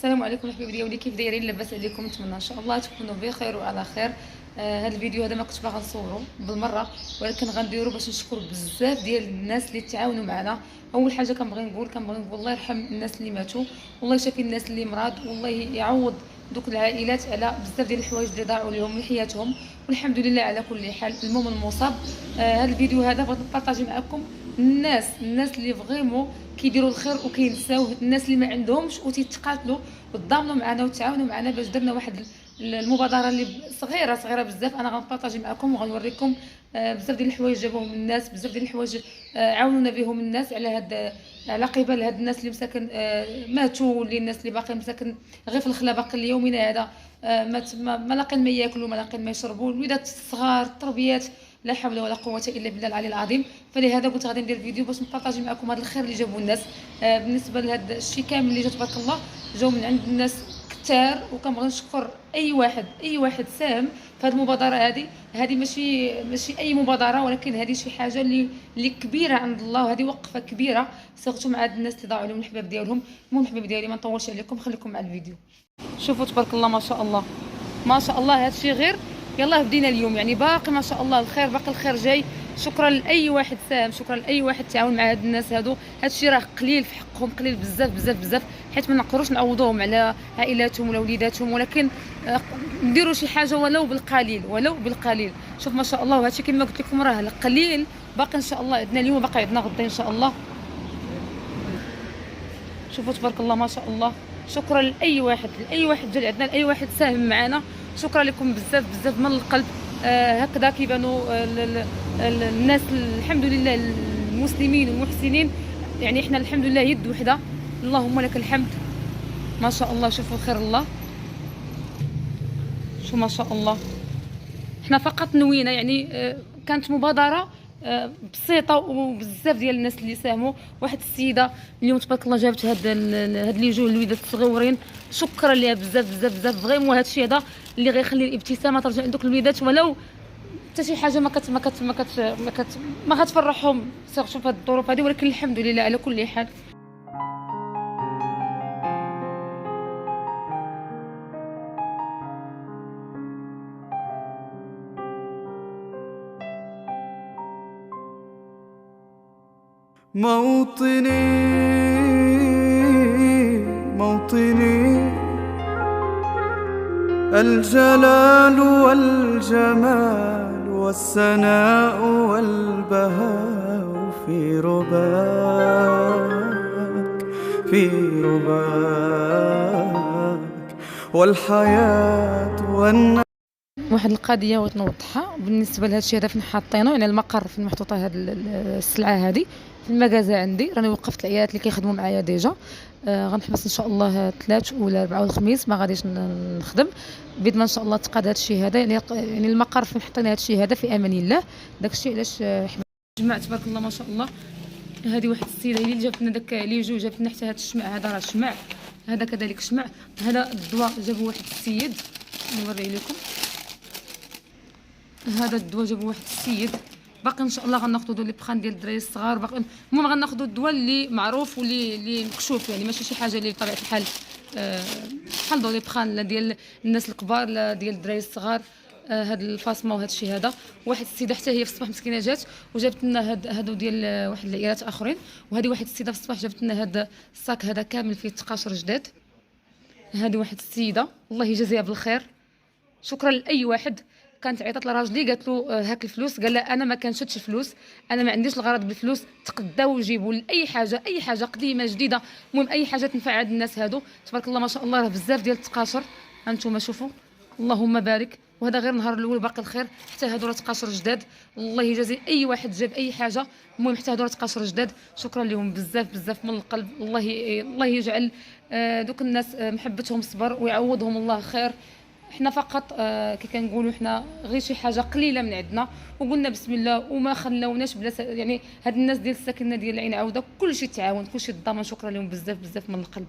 السلام عليكم الحبايب ديالي، كيف دايرين؟ لاباس عليكم؟ نتمنى ان شاء الله تكونوا بخير وعلى خير. هذا الفيديو هذا ما كنتش باغا نصورو بالمره، ولكن غنديرو باش نشكر بزاف ديال الناس اللي تعاونوا معنا. اول حاجه كنبغي نقول الله يرحم الناس اللي ماتوا، والله يشافي الناس اللي مرض، والله يعوض دوك العائلات على بزاف ديال الحوايج اللي ضاعوا لهم من حياتهم، والحمد لله على كل حال. المهم المصاب. هذا الفيديو هذا بغيت نبارطاجي معكم الناس اللي فريمون كيديروا الخير وكينساوه، الناس اللي ما عندهمش وتيتقاتلوا وتضامنوا معنا وتعاونوا معنا باش درنا واحد المبادره اللي صغيره بزاف. انا غنبارطاجي معكم وغنوريكم بزاف ديال الحوايج جابوهم الناس، بزاف ديال الحوايج عاونونا بهم الناس على قبال هاد الناس اللي مساكن ماتوا، واللي الناس اللي باقي مساكن غير في الخلا باقي ليومنا هذا ما لاقين ما ياكلوا، ما لاقين ما يشربوا، الوليدات الصغار، التربيات، لا حول ولا قوه الا بالله العلي العظيم. فلهذا قلت غادي ندير فيديو باش نبارطاجي معكم هذا الخير اللي جابوا الناس. بالنسبه لهذا الشيء كامل اللي جا تبارك الله جاو من عند الناس كثار، وكنبغي نشكر اي واحد ساهم في هذه المبادره. هذه ماشي اي مبادره، ولكن هذه شي حاجه اللي كبيره عند الله، وهذه وقفه كبيره صيغتوا مع هاد الناس اللي ضاعوا لهم الحباب ديالهم. المهم الحباب ديالي ما نطولش عليكم، خليكم مع الفيديو. شوفوا تبارك الله، ما شاء الله ما شاء الله، هذا الشيء غير يلا بدينا اليوم، يعني باقي ما شاء الله الخير، باقي الخير جاي. شكرا لاي واحد ساهم، شكرا لاي واحد تعاون مع هاد الناس هادو. هاد الشيء راه قليل في حقهم، قليل بزاف، حيت ما نقدروش نعوضوهم على عائلاتهم ولا وليداتهم، ولكن نديروا شي حاجه ولو بالقليل. شوف ما شاء الله، وهذا الشيء كما قلت لكم راه القليل باقي ان شاء الله عندنا اليوم، باقي عندنا غدا ان شاء الله. شوفوا تبارك الله ما شاء الله. شكرا لاي واحد جا عندنا، لاي واحد ساهم معنا، شكرا لكم بزاف من القلب. هكذا كيبانوا الناس الحمد لله، المسلمين والمحسنين، يعني احنا الحمد لله يد وحده، اللهم لك الحمد ما شاء الله. شوفوا خير الله، شو ما شاء الله. احنا فقط نوينا، يعني كانت مبادره بسيطه، وبزاف ديال الناس اللي ساهموا. واحد السيده اليوم تبارك الله جابت هاد لي جوج الوليدات الصغيورين، شكرا ليها بزاف فريمون. هذا الشيء هذا اللي غيخلي الابتسامه ترجع لدوك الوليدات، ولو حتى شي حاجه ما غتفرحهم سيرتو في هاد الظروف هذه، ولكن الحمد لله على كل حال. موطني الجلال والجمال والسناء والبهاء في رباك والحياة واحد القضيه بغيت نوضحها بالنسبه لهذا الشيء هذا، فين حاطينه، يعني المقر فين محطوطه هذه السلعه هذه في المغازه عندي. راني وقفت العيالات اللي كيخدموا معايا ديجا، غنحبس ان شاء الله 3 ولا 4 والخميس ما غاديش نخدم بيد ما ان شاء الله تقاد هذا الشيء هذا. يعني المقر فين حطينا هذا الشيء هذا في امان الله. داك الشيء علاش جماعه تبارك الله ما شاء الله. هذه واحد السيده اللي جابت لنا داك لي جوج، جابت لنا حتى هذا الشمع هذا، راه شمع، هذا كذلك شمع. هذا الضواء جابوا واحد السيد، نوريه لكم. هذا الدواء جابوا واحد السيد. باقي ان شاء الله غناخذوا لي بخان ديال الدراري الصغار، باقي المهم غناخذوا الدواء اللي معروف واللي مكشوف، يعني ماشي شي حاجه اللي بطبيعه الحال بحال دو لي بخان ديال الناس الكبار، لا ديال الدراري الصغار. هاد الفاصمه وهاد الشيء هذا. واحد السيده حتى هي في الصباح مسكينه جات وجابت لنا هادو ديال واحد العيالات اخرين، وهذه واحد السيده في الصباح جابت لنا هاد الصاك هذا كامل فيه تقاشر جداد. هذه واحد السيده الله يجازيها بالخير. شكرا لاي واحد. كانت عيطات لراجلي قالت له هاك الفلوس، قال لها انا ما كنشدش الفلوس، انا ما عنديش الغرض بالفلوس، تقداو وجيبوا اي حاجه قديمه جديده، المهم اي حاجه تنفع هاد الناس هادو. تبارك الله ما شاء الله، راه بزاف ديال التقاشر، هانتوما شوفوا اللهم بارك. وهذا غير النهار الاول، باقي الخير. حتى هادو راه تقاشر جداد، الله يجازي اي واحد جاب اي حاجه، المهم حتى هادو راه تقاشر جداد. شكرا لهم بزاف من القلب. الله يجعل دوك الناس محبتهم صبر ويعوضهم الله خير. احنا فقط كي كنقولوا حنا غير شي حاجه قليله من عندنا، وقلنا بسم الله وما خلاوناش بلا يعني هاد الناس ديال الساكنه ديال العين عوده كلشي تعاون، كلشي تضامن. شكرا لهم بزاف من القلب.